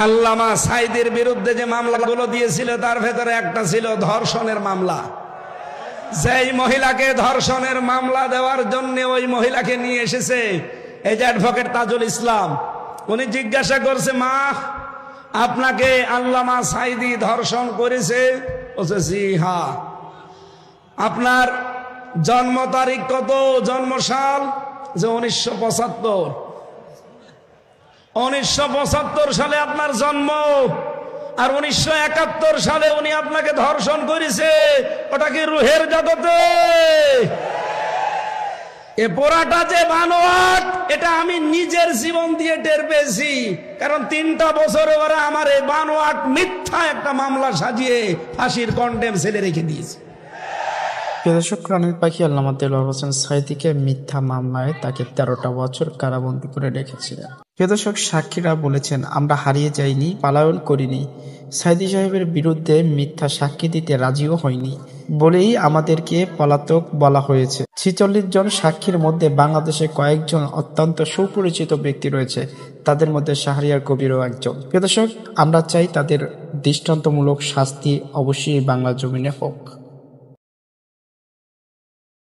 আল্লামা সাঈদীর বিরুদ্ধে যে মামলাগুলো দিয়েছিল তার ভেতরে একটা ছিল ধর্ষণের মামলা। যেই মহিলাকে ধর্ষণের মামলা দেওয়ার জন্য ওই মহিলাকে নিয়ে এসেছে এই যে অ্যাডভোকেট তাজুল ইসলাম, উনি জিজ্ঞাসা করছে, মা আপনাকে আল্লামা সাঈদী ধর্ষণ করেছে? বলছে জি হ্যাঁ। আপনার জন্ম তারিখ কত, জন্ম সাল? যে 1975। 1975 সালে আপনার জন্ম, আর 1971 সালে উনি আপনাকে ধর্ষণ করেছে। ওটা কি রুহের জগতে? এ পোড়াটা যে বানোয়াট, এটা আমি নিজের জীবন দিয়ে টের পেয়েছি। কারণ 3টা বছরে ওরা আমার এই বানোয়াট মিথ্যা একটা মামলা সাজিয়ে ফাঁসির কন্ডেম সেলে রেখে দিয়েছে। দর্শক, রানীর পাখি আল্লামা দেলোয়ার হোসেন সাঈদীকে মিথ্যা মামলায় তাকে 13টা বছর কারাবন্দী করে রেখেছিলেন। দর্শক, সাক্ষীরা বলেছেন, আমরা হারিয়ে যাইনি, পালায়ন করিনি, সাঈদী সাহেবের বিরুদ্ধে মিথ্যা সাক্ষী দিতে রাজিও হয়নি বলেই আমাদেরকে পলাতক বলা হয়েছে। 46 জন সাক্ষীর মধ্যে বাংলাদেশে কয়েকজন অত্যন্ত সুপরিচিত ব্যক্তি রয়েছে, তাদের মধ্যে শাহরিয়ার কবিরও একজন। দর্শক, আমরা চাই তাদের দৃষ্টান্তমূলক শাস্তি অবশ্যই বাংলা জমিনে হোক।